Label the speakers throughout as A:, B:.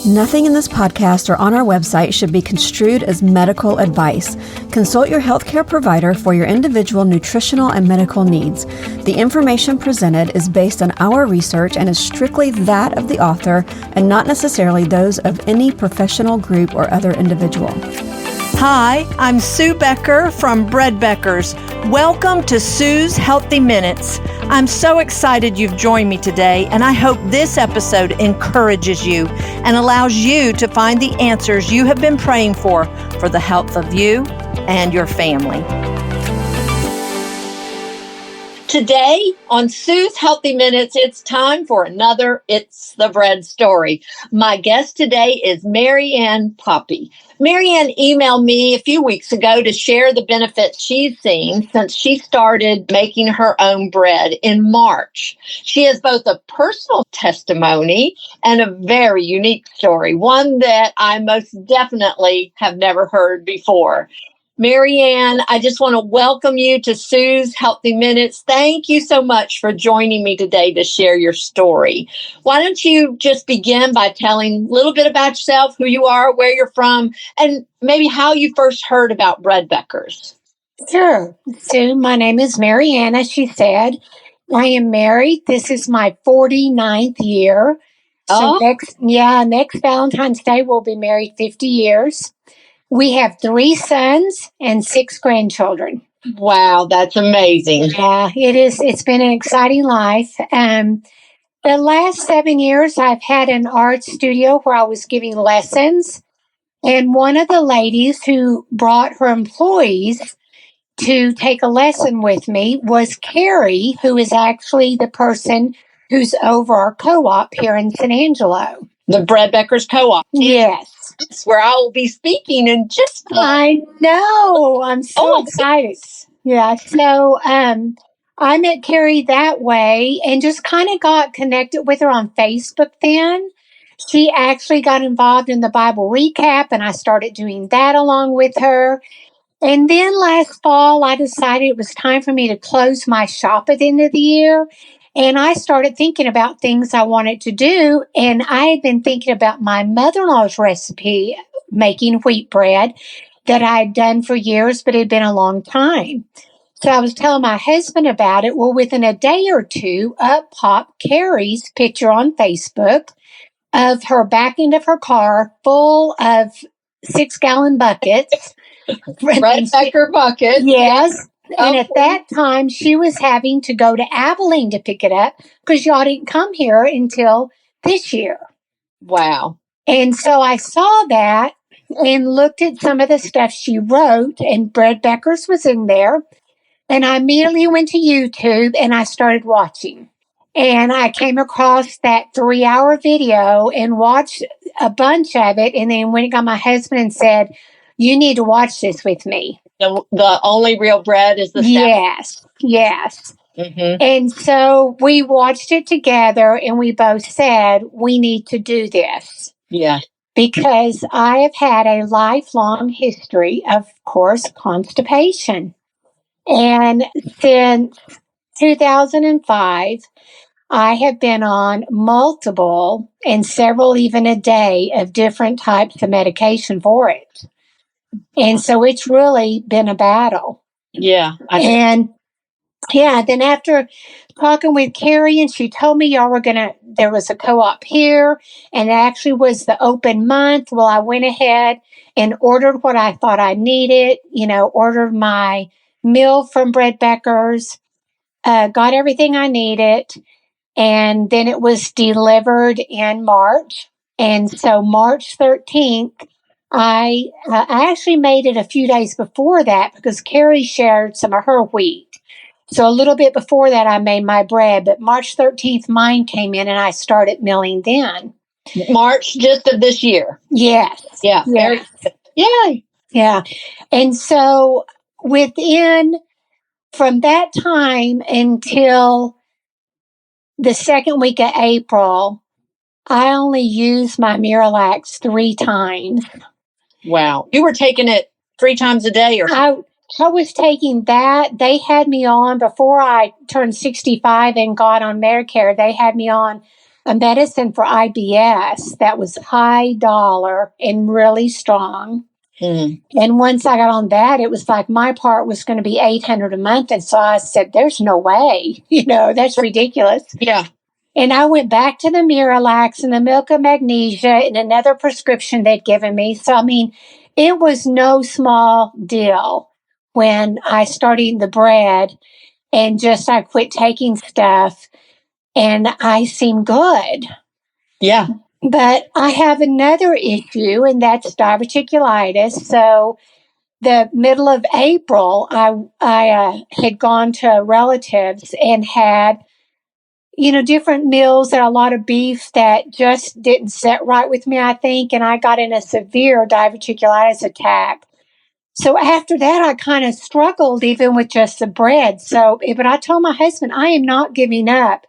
A: Nothing in this podcast or on our website should be construed as medical advice. Consult your healthcare provider for your individual nutritional and medical needs. The information presented is based on our research and is strictly that of the author and not necessarily those of any professional group or other individual.
B: Hi, I'm Sue Becker from Bread Beckers. Welcome to Sue's Healthy Minutes. I'm so excited you've joined me today, and I hope this episode encourages you and allows you to find the answers you have been praying for the health of you and your family.
C: Today on Sue's Healthy Minutes, it's time for another It's the Bread story. My guest today is Ann Pape. Ann emailed me a few weeks ago to share the benefits she's seen since she started making her own bread in March. She has both a personal testimony and a very unique story, one that I most definitely have never heard before. Ann, I just want to welcome you to Sue's Healthy Minutes. Thank you so much for joining me today to share your story. Why don't you just begin by telling a little bit about yourself, who you are, where you're from, and maybe how you first heard about Bread Beckers.
D: Sure. Sue, my name is Ann, as she said. I am married. This is my 49th year. So next Valentine's Day, we'll be married 50 years. We have 3 sons and 6 grandchildren.
C: Wow, that's amazing.
D: Yeah, it is. It's been an exciting life. The last 7 years, I've had an art studio where I was giving lessons. And one of the ladies who brought her employees to take a lesson with me was Carrie, who is actually the person who's over our co-op here in San Angelo.
C: The Bread Beckers Co-op.
D: Yes.
C: That's where I will be speaking in just
D: I know. I'm so excited. Yeah. So I met Carrie that way and just kind of got connected with her on Facebook then. She actually got involved in the Bible recap, and I started doing that along with her. And then last fall, I decided it was time for me to close my shop at the end of the year. And I started thinking about things I wanted to do. And I had been thinking about my mother-in-law's recipe, making wheat bread, that I had done for years, but it had been a long time. So I was telling my husband about it. Well, within a day or two, up popped Carrie's picture on Facebook of her back end of her car full of 6-gallon buckets.
C: Bread Becker buckets.
D: Yes. And at that time, she was having to go to Abilene to pick it up because y'all didn't come here until this year.
C: Wow.
D: And so I saw that and looked at some of the stuff she wrote, and Bread Beckers was in there. And I immediately went to YouTube and I started watching. And I came across that 3-hour video and watched a bunch of it. And then went and got my husband and said, "You need to watch this with me."
C: The only real bread is the
D: Yes. Mm-hmm. And so we watched it together and we both said, we need to do this.
C: Yeah.
D: Because I have had a lifelong history of course, constipation. And since 2005, I have been on multiple and several even a day of different types of medication for it. And so it's really been a battle.
C: Yeah.
D: Then after talking with Carrie, and she told me there was a co-op here, and it actually was the open month. Well, I went ahead and ordered what I thought I needed, ordered my meal from Bread Beckers, got everything I needed, and then it was delivered in March. And so March 13th, I actually made it a few days before that because Carrie shared some of her wheat. So a little bit before that, I made my bread. But March 13th, mine came in and I started milling then.
C: March just of this year?
D: Yes.
C: Yeah.
D: Yes.
C: Yay.
D: Yeah. And so from that time until the second week of April, I only used my Miralax 3 times.
C: Wow. You were taking it 3 times a day or something?
D: I was taking that. They had me on before I turned 65 and got on Medicare. They had me on a medicine for IBS that was high dollar and really strong.
C: Mm.
D: And once I got on that, it was like my part was going to be $800 a month. And so I said, there's no way, that's ridiculous.
C: Yeah.
D: And I went back to the Miralax and the milk of magnesia and another prescription they'd given me. So, I mean, it was no small deal when I started eating the bread and just I quit taking stuff and I seemed good.
C: Yeah.
D: But I have another issue, and that's diverticulitis. So the middle of April, I had gone to relatives and had, different meals and a lot of beef that just didn't sit right with me, I think. And I got in a severe diverticulitis attack. So after that, I kind of struggled even with just the bread. But I told my husband, I am not giving up.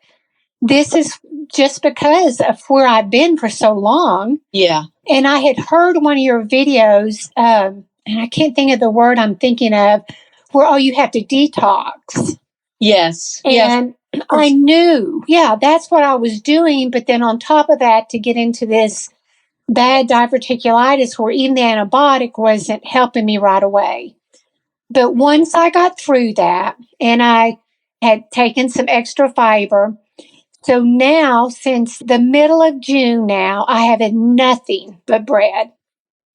D: This is just because of where I've been for so long.
C: Yeah.
D: And I had heard one of your videos, and I can't think of the word I'm thinking of, where, you have to detox.
C: Yes.
D: And I knew, that's what I was doing. But then on top of that, to get into this bad diverticulitis where even the antibiotic wasn't helping me right away. But once I got through that and I had taken some extra fiber, so now since the middle of June now, I have had nothing but bread.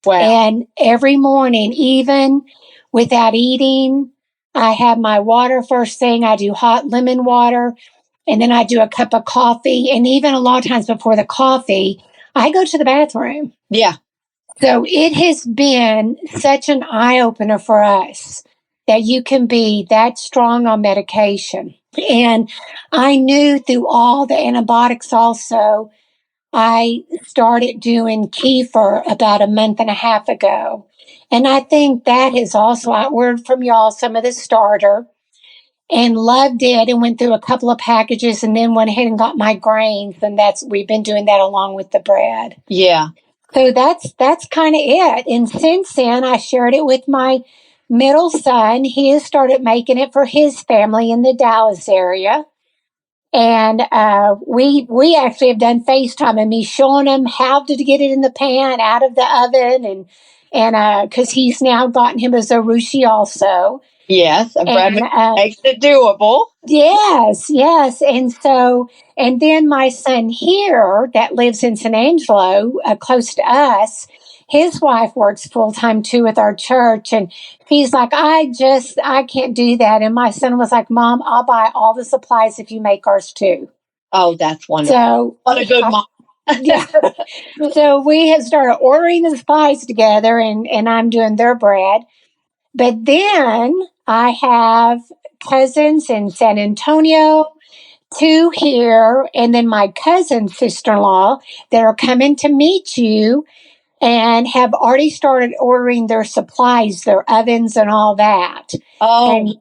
C: Wow.
D: And every morning, even without eating, I have my water first thing. I do hot lemon water, and then I do a cup of coffee. And even a lot of times before the coffee, I go to the bathroom.
C: Yeah.
D: So it has been such an eye-opener for us that you can be that strong on medication. And I knew through all the antibiotics also, I started doing kefir about a month and a half ago. And I think that has also, I ordered from y'all some of the starter and loved it and went through a couple of packages and then went ahead and got my grains. And we've been doing that along with the bread.
C: Yeah.
D: So that's kind of it. And since then, I shared it with my middle son. He has started making it for his family in the Dallas area. And we actually have done FaceTime and me showing him how to get it in the pan, out of the oven, and because he's now gotten him a Zerushi also.
C: Yes, a bread makes it doable.
D: Yes. And then my son here that lives in San Angelo, close to us, his wife works full-time too with our church. And he's like, I can't do that. And my son was like, Mom, I'll buy all the supplies if you make ours too.
C: Oh, that's wonderful.
D: So
C: what a good mom.
D: Yeah. So we have started ordering the supplies together and I'm doing their bread. But then I have cousins in San Antonio, 2 here, and then my cousin's sister-in-law that are coming to meet you and have already started ordering their supplies, their ovens and all that.
C: Oh.
D: And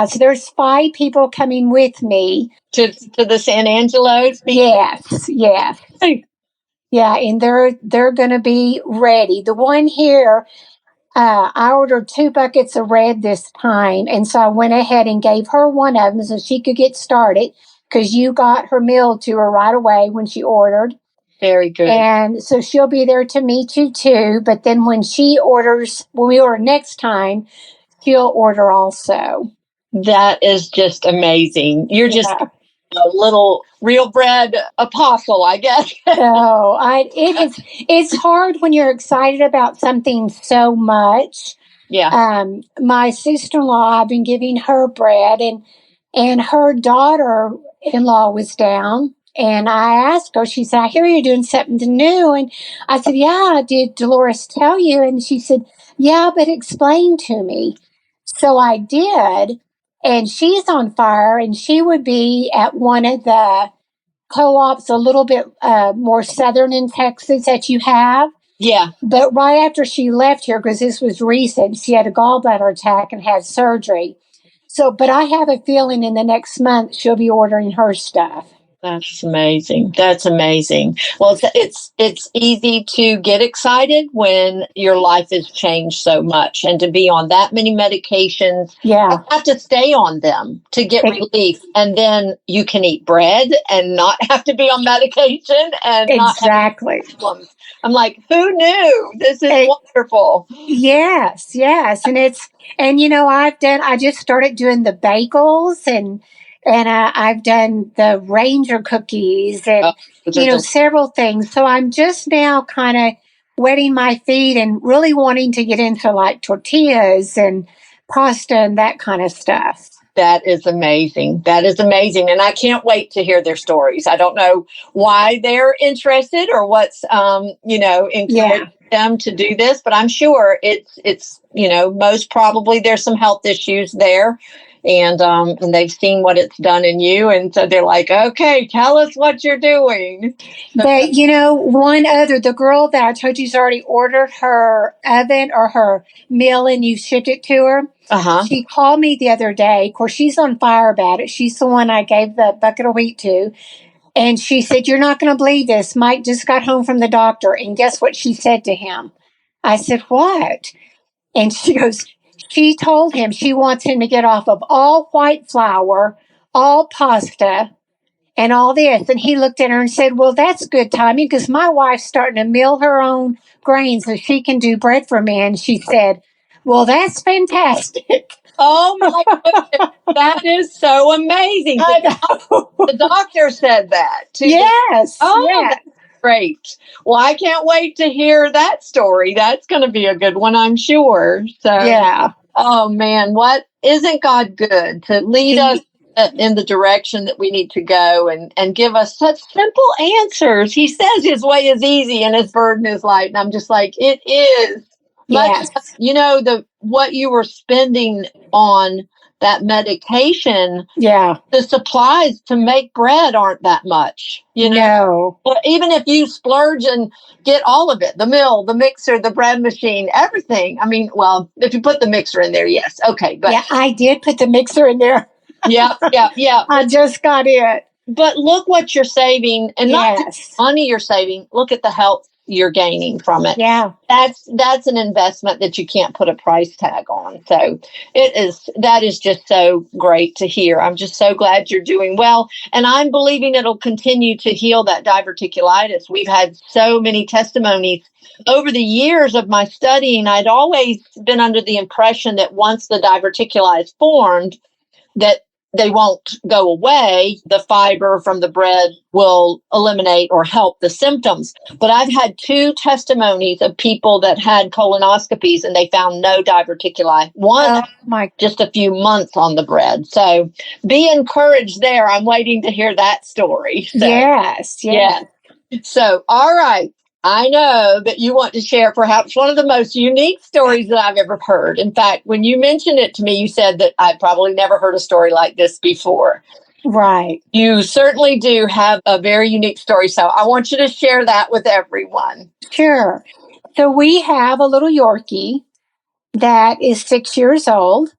D: so there's 5 people coming with me.
C: To the San Angelos?
D: Yes. Yeah, and they're going to be ready. The one here, I ordered 2 buckets of red this time, and so I went ahead and gave her one of them so she could get started because you got her meal to her right away when she ordered.
C: Very good.
D: And so she'll be there to meet you too, but then when we order next time, she'll order also.
C: That is just amazing. You're just a little real bread apostle, I guess.
D: So it's hard when you're excited about something so much.
C: Yeah.
D: My sister-in-law, I've been giving her bread, and her daughter-in-law was down, and I asked her, she said, I hear you're doing something new. And I said, yeah, did Dolores tell you? And she said, yeah, but explain to me. So I did, and she's on fire, and she would be at one of the co-ops a little bit more southern in Texas that you have.
C: Yeah.
D: But right after she left here, because this was recent, she had a gallbladder attack and had surgery. So, but I have a feeling in the next month she'll be ordering her stuff.
C: That's amazing. That's amazing. Well, it's easy to get excited when your life has changed so much, and to be on that many medications.
D: Yeah.
C: You have to stay on them to get relief, and then you can eat bread and not have to be on medication and not have problems. I'm like, who knew? This is wonderful.
D: Yes, yes, and I just started doing the bagels, and I've done the Ranger cookies, and several things. So I'm just now kind of wetting my feet and really wanting to get into like tortillas and pasta and that kind of stuff.
C: That is amazing. That is amazing. And I can't wait to hear their stories. I don't know why they're interested or what's, encouraged them to do this, but I'm sure it's most probably there's some health issues there. And they've seen what it's done in you. And so they're like, okay, tell us what you're doing.
D: But, the girl that I told you's already ordered her oven or her meal and you shipped it to her.
C: Uh-huh.
D: She called me the other day. Of course, she's on fire about it. She's the one I gave the bucket of wheat to. And she said, you're not going to believe this. Mike just got home from the doctor. And guess what she said to him? I said, what? And she goes, she told him she wants him to get off of all white flour, all pasta, and all this. And he looked at her and said, well, that's good timing because my wife's starting to mill her own grains so she can do bread for me. And she said, well, that's fantastic.
C: Oh, my goodness. That is so amazing. The doctor said that, too.
D: Yes.
C: Oh, yes. That's great. Well, I can't wait to hear that story. That's going to be a good one, I'm sure. So,
D: yeah.
C: Oh, man. What isn't God good to lead us in the direction that we need to go and give us such simple answers? He says his way is easy and his burden is light. And I'm just like, it is.
D: Yes.
C: What you were spending on that medication, the supplies to make bread aren't that much,
D: No.
C: But even if you splurge and get all of it, the mill, the mixer, the bread machine, everything. I mean, well, if you put the mixer in there, yes. Okay. But
D: yeah, I did put the mixer in there.
C: Yeah.
D: I just got it.
C: But look what you're saving, and not just money you're saving. Look at the health you're gaining from it.
D: Yeah.
C: That's an investment that you can't put a price tag on. So that is just so great to hear. I'm just so glad you're doing well. And I'm believing it'll continue to heal that diverticulitis. We've had so many testimonies over the years of my studying. I'd always been under the impression that once the diverticulitis formed, that they won't go away. The fiber from the bread will eliminate or help the symptoms. But I've had 2 testimonies of people that had colonoscopies and they found no diverticuli. One, just a few months on the bread. So be encouraged there. I'm waiting to hear that story. So,
D: yes.
C: So, all right. I know that you want to share perhaps one of the most unique stories that I've ever heard. In fact, when you mentioned it to me, you said that I probably never heard a story like this before.
D: Right.
C: You certainly do have a very unique story. So I want you to share that with everyone.
D: Sure. So we have a little Yorkie that is 6 years old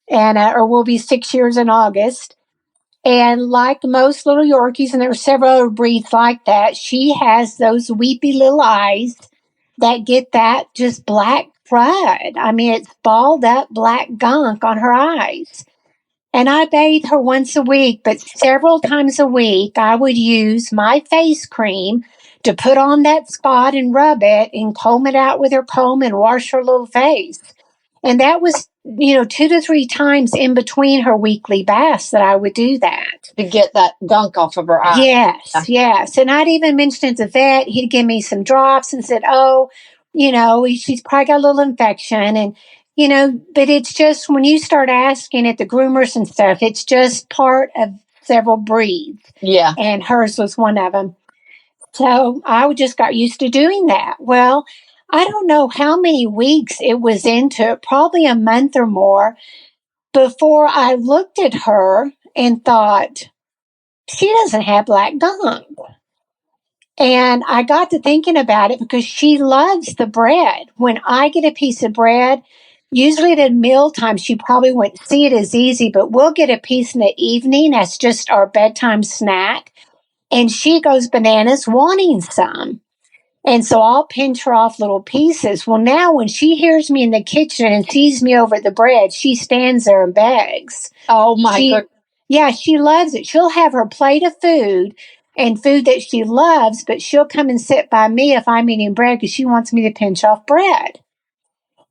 D: and or will be 6 years in August. And like most little Yorkies, and there are several other breeds like that, she has those weepy little eyes that get that just black crud. I mean, it's balled up black gunk on her eyes. And I bathe her once a week, but several times a week, I would use my face cream to put on that spot and rub it and comb it out with her comb and wash her little face. And that was 2 to 3 times in between her weekly baths that I would do that.
C: To get that gunk off of her eyes.
D: Yes. And I'd even mentioned it to the vet. He'd give me some drops and said, she's probably got a little infection. And, but it's just when you start asking at the groomers and stuff, it's just part of several breeds.
C: Yeah.
D: And hers was one of them. So I just got used to doing that. Well, I don't know how many weeks it was into, probably a month or more, before I looked at her and thought, she doesn't have black gunk. And I got to thinking about it because she loves the bread. When I get a piece of bread, usually at mealtime, she probably wouldn't see it as easy, but we'll get a piece in the evening. That's just our bedtime snack. And she goes bananas wanting some. And so I'll pinch her off little pieces. Well, now when she hears me in the kitchen and sees me over the bread, she stands there and begs.
C: Oh, my goodness.
D: Yeah, she loves it. She'll have her plate of food and food that she loves, but she'll come and sit by me if I'm eating bread because she wants me to pinch off bread.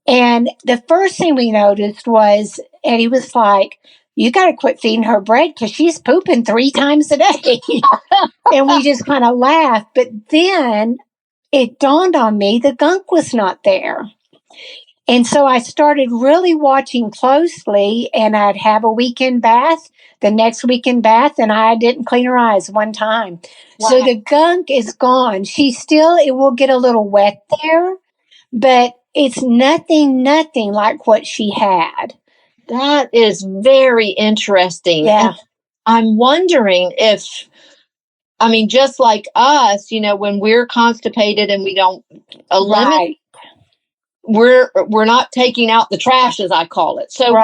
D: And the first thing we noticed was Eddie was like, you got to quit feeding her bread because she's pooping 3 times a day. And we just kind of laughed. But then it dawned on me the gunk was not there. And so I started really watching closely, and I'd have a weekend bath, the next weekend bath, and I didn't clean her eyes one time. Wow. So the gunk is gone. It will get a little wet there, but it's nothing like what she had.
C: That is very interesting.
D: Yeah.
C: And I'm wondering if, just like us, when we're constipated and we don't eliminate, we're not taking out the trash, as I call it. So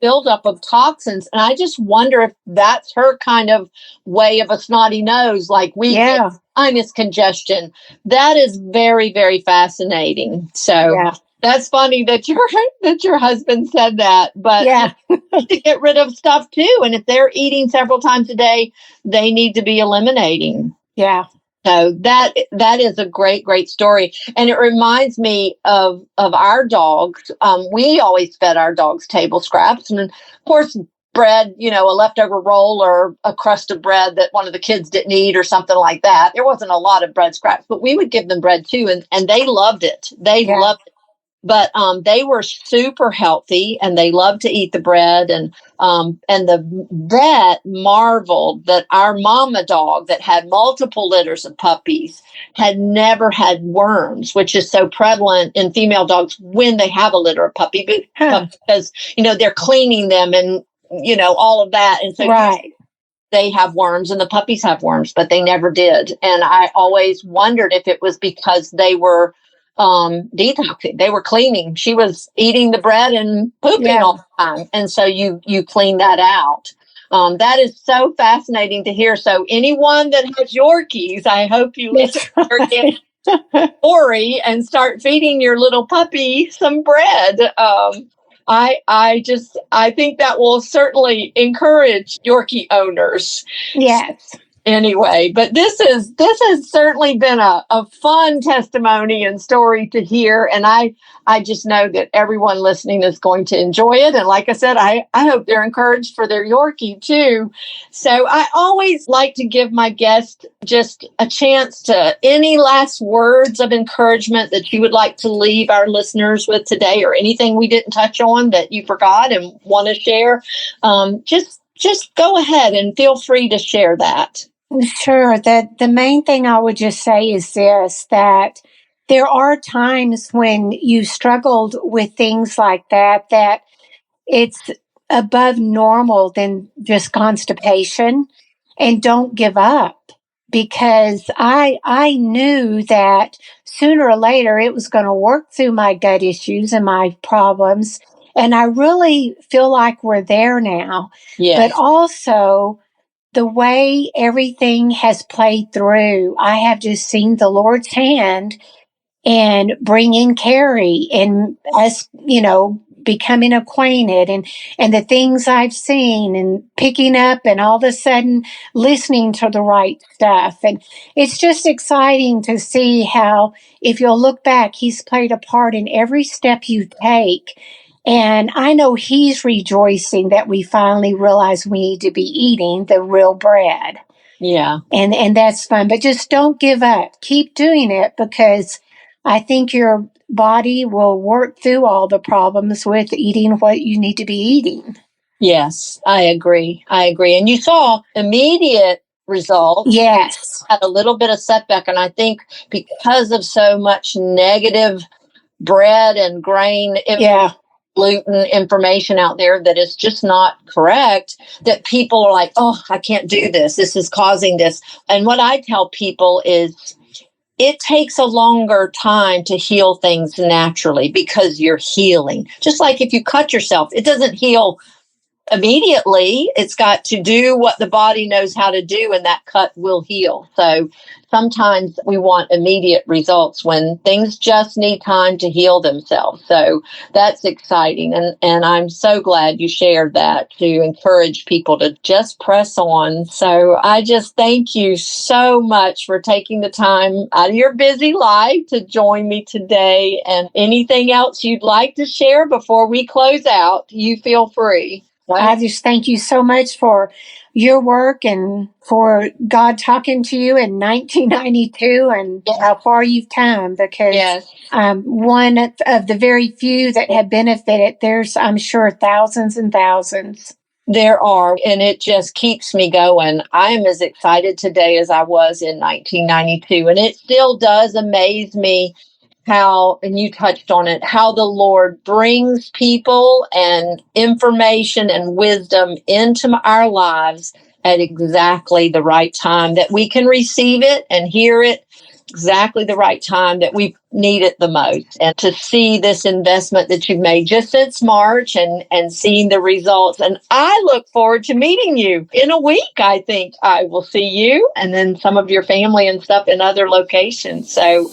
C: buildup of toxins. And I just wonder if that's her kind of way of a snotty nose, like we get sinus congestion. That is very, very fascinating. So that's funny that your husband said that. But to get rid of stuff too. And if they're eating several times a day, they need to be eliminating.
D: Yeah.
C: So that is a great, great story. And it reminds me of our dogs. We always fed our dogs table scraps. And of course, bread, a leftover roll or a crust of bread that one of the kids didn't eat or something like that. There wasn't a lot of bread scraps, but we would give them bread too. And they loved it. They loved it. But they were super healthy and they loved to eat the bread. And the vet marveled that our mama dog that had multiple litters of puppies had never had worms, which is so prevalent in female dogs when they have a litter of puppies because, they're cleaning them and, all of that. And so they have worms and the puppies have worms, but they never did. And I always wondered if it was because they were detoxing. They were cleaning. She was eating the bread and pooping all the time. And so you clean that out. That is so fascinating to hear. So anyone that has Yorkies, I hope you listen to your story and start feeding your little puppy some bread. I think that will certainly encourage Yorkie owners.
D: Yes.
C: Anyway, but this has certainly been a fun testimony and story to hear. And I just know that everyone listening is going to enjoy it. And like I said, I hope they're encouraged for their Yorkie too. So I always like to give my guests just a chance to any last words of encouragement that you would like to leave our listeners with today, or anything we didn't touch on that you forgot and want to share. Just go ahead and feel free to share that.
D: Sure. The main thing I would just say is this, that there are times when you struggled with things like that it's above normal than just constipation, and don't give up, because I knew that sooner or later it was going to work through my gut issues and my problems. And I really feel like we're there now.
C: Yes.
D: But also, the way everything has played through, I have just seen the Lord's hand in bringing Carrie and us, becoming acquainted, and the things I've seen and picking up and all of a sudden listening to the right stuff. And it's just exciting to see how, if you'll look back, He's played a part in every step you take. And I know He's rejoicing that we finally realize we need to be eating the real bread.
C: Yeah.
D: And that's fun. But just don't give up. Keep doing it, because I think your body will work through all the problems with eating what you need to be eating.
C: Yes, I agree. And you saw immediate results.
D: Yes.
C: Had a little bit of setback. And I think because of so much negative bread and grain gluten information out there that is just not correct, that people are like, oh, I can't do this. This is causing this. And what I tell people is it takes a longer time to heal things naturally because you're healing. Just like if you cut yourself, it doesn't heal immediately. It's got to do what the body knows how to do, and that cut will heal. So sometimes we want immediate results when things just need time to heal themselves. So that's exciting. And I'm so glad you shared that to encourage people to just press on. So I just thank you so much for taking the time out of your busy life to join me today. And anything else you'd like to share before we close out, you feel free.
D: I just thank you so much for your work and for God talking to you in 1992 and how far you've come, because one of the very few that have benefited. There's, I'm sure, thousands and thousands.
C: There are, and it just keeps me going. I am as excited today as I was in 1992, and it still does amaze me how, and you touched on it, how the Lord brings people and information and wisdom into our lives at exactly the right time, that we can receive it and hear it exactly the right time that we need it the most. And to see this investment that you've made just since March and seeing the results. And I look forward to meeting you in a week. I think I will see you and then some of your family and stuff in other locations. So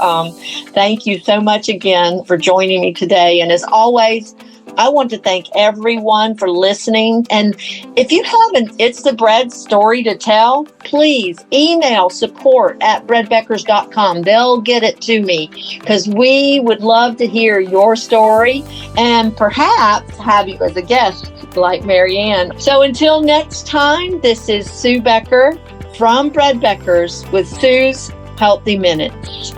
C: thank you so much again for joining me today. And as always, I want to thank everyone for listening. And if you have an It's the Bread story to tell, please email support@breadbeckers.com. They'll get it to me because we would love to hear your story and perhaps have you as a guest like Mary Ann. So until next time, this is Sue Becker from Bread Beckers with Sue's Healthy Minutes.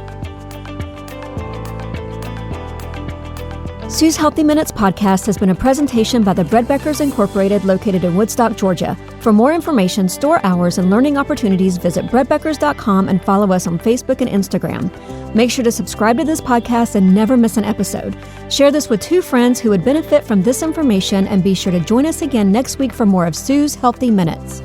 A: Sue's Healthy Minutes podcast has been a presentation by the Bread Beckers Incorporated, located in Woodstock, Georgia. For more information, store hours, and learning opportunities, visit breadbeckers.com and follow us on Facebook and Instagram. Make sure to subscribe to this podcast and never miss an episode. Share this with 2 friends who would benefit from this information, and be sure to join us again next week for more of Sue's Healthy Minutes.